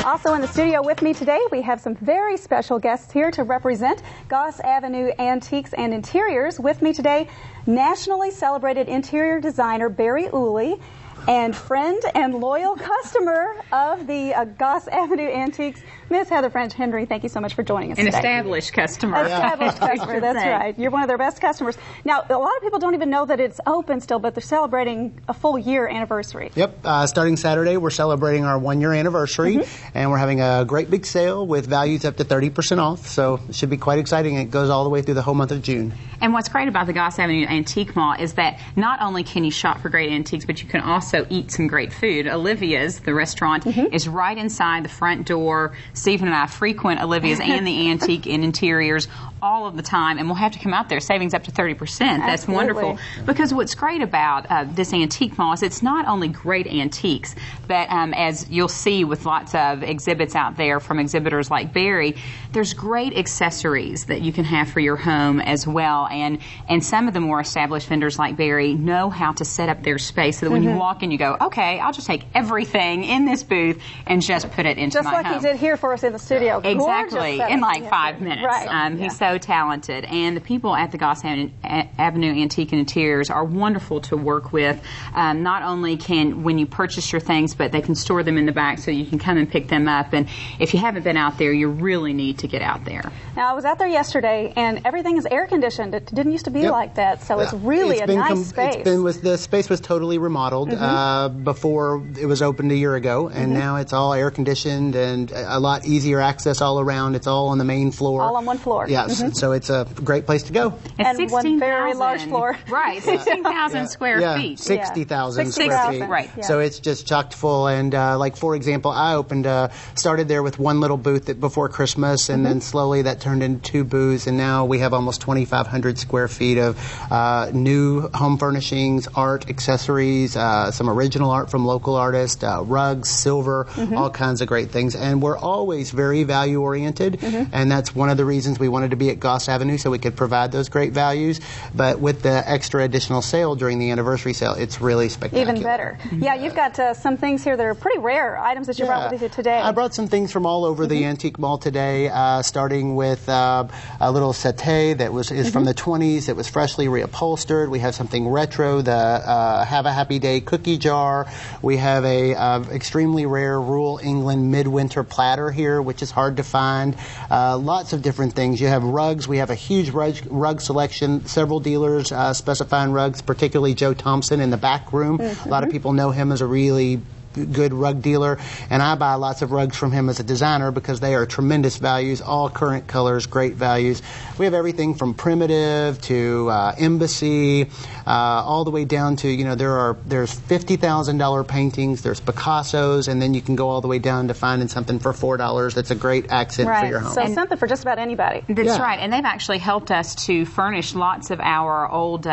Also in the studio with me today, we have some very special guests here to represent Goss Avenue Antiques and Interiors. With me today, nationally celebrated interior designer Barry Wooley, and friend and loyal customer of the Goss Avenue Antiques, Miss Heather French Henry. Thank you so much for joining us today. An established customer. Established customer, that's right. You're one of their best customers. Now, a lot of people don't even know that it's open still, but they're celebrating a full year anniversary. Yep. Starting Saturday, we're celebrating our 1 year anniversary, and we're having a great big sale with values up to 30% off, so it should be quite exciting. It goes all the way through the whole month of June. And what's great about the Goss Avenue Antique Mall is that not only can you shop for great antiques, but you can also eat some great food. Olivia's, the restaurant, is right inside the front door. Stephen and I frequent Olivia's and the Antique and Interiors all of the time, and we'll have to come out there. Savings up to 30%. That's wonderful. Because what's great about this antique mall is it's not only great antiques, but as you'll see with lots of exhibits out there from exhibitors like Barry, there's great accessories that you can have for your home as well. And some of the more established vendors like Barry know how to set up their space so that when you walk in, you go, okay, I'll just take everything in this booth and just put it into my home. Just like he did here for us in the studio. Exactly, in like 5 minutes. Right. He's so talented, and the people at the Goss Avenue Antique and Interiors are wonderful to work with. Not only can, when you purchase your things, but they can store them in the back so you can come and pick them up. And if you haven't been out there, you really need to get out there. Now, I was out there yesterday, and everything is air conditioned. It didn't used to be like that, so it's really a nice space. The space was totally remodeled before it was opened a year ago, and now it's all air conditioned and a lot easier access all around. It's all on the main floor. All on one floor. Yes, so it's a great place to go. And one very large floor. Right, 16,000 square feet. 60,000 square feet. Right. So it's just chock full. And like, for example, I started there with one little booth before Christmas, and then slowly that turned into 2 booths, and now we have almost 2,500 square feet of new home furnishings, art, accessories, some original art from local artists, rugs, silver, all kinds of great things. And we're always very value oriented, and that's one of the reasons we wanted to be at Goss Avenue, so we could provide those great values. But with the extra additional sale during the anniversary sale, it's really spectacular. Even better. Yeah, you've got some things here that are pretty rare, items that you brought with you today. I brought some things from all over the antique mall today, starting with a little settee that is from the 20s. It was freshly reupholstered. We have something retro, the Have a Happy Day cookie jar. We have a extremely rare rural England midwinter platter here, which is hard to find. Lots of different things. You have rugs. We have a huge rug selection. Several dealers specifying rugs, particularly Joe Thompson in the back room. A lot of people know him as a really good rug dealer, and I buy lots of rugs from him as a designer because they are tremendous values, all current colors, great values. We have everything from primitive to embassy, all the way down to, there's $50,000 paintings, there's Picassos, and then you can go all the way down to finding something for $4 that's a great accent for your home. So something for just about anybody. That's right, and they've actually helped us to furnish lots of our old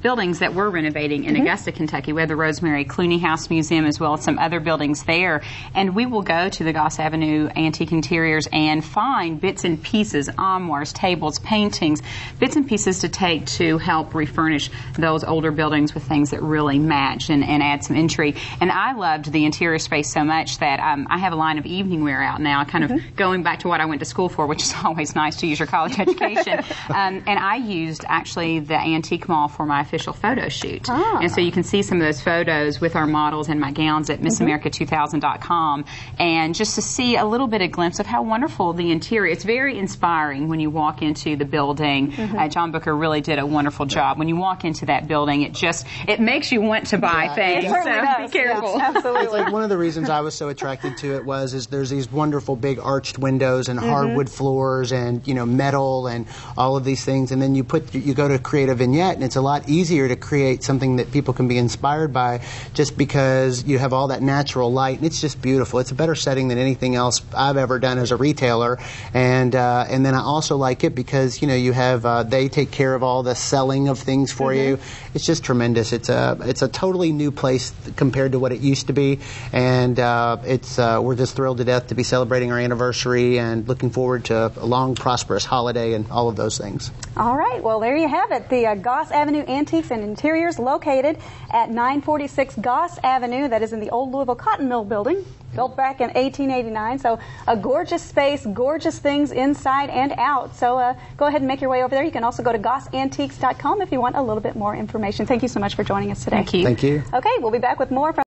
buildings that we're renovating in Augusta, Kentucky. We have the Rosemary Clooney House Museum as well as some other buildings there, and we will go to the Goss Avenue Antique Interiors and find bits and pieces, armoires, tables, paintings, bits and pieces to take to help refurnish those older buildings with things that really match and add some intrigue. And I loved the interior space so much that I have a line of evening wear out now, kind of going back to what I went to school for, which is always nice to use your college education. And I used actually the Antique Mall for my official photo shoot. And so you can see some of those photos with our models and my gowns at MissAmerica2000.com, and just to see a little bit of glimpse of how wonderful the interior. It's very inspiring when you walk into the building. John Booker really did a wonderful job. When you walk into that building, it makes you want to buy things. So be careful. Yes, absolutely. It's like one of the reasons I was so attracted to it is there's these wonderful big arched windows and hardwood floors and metal and all of these things, and then you go to create a vignette, and it's a lot easier to create something that people can be inspired by just because you have all that natural light, and it's just beautiful. It's a better setting than anything else I've ever done as a retailer, and then I also like it because you have they take care of all the selling of things for you. It's just tremendous. It's a totally new place compared to what it used to be, and we're just thrilled to death to be celebrating our anniversary and looking forward to a long, prosperous holiday and all of those things. All right, well, there you have it. The Goss Avenue Antiques and Interiors, located at 946 Goss Avenue. That is in the Old Louisville Cotton Mill building, built back in 1889. So a gorgeous space, gorgeous things inside and out. So go ahead and make your way over there. You can also go to gossantiques.com if you want a little bit more information. Thank you so much for joining us today. Thank you. Thank you. Okay, we'll be back with more from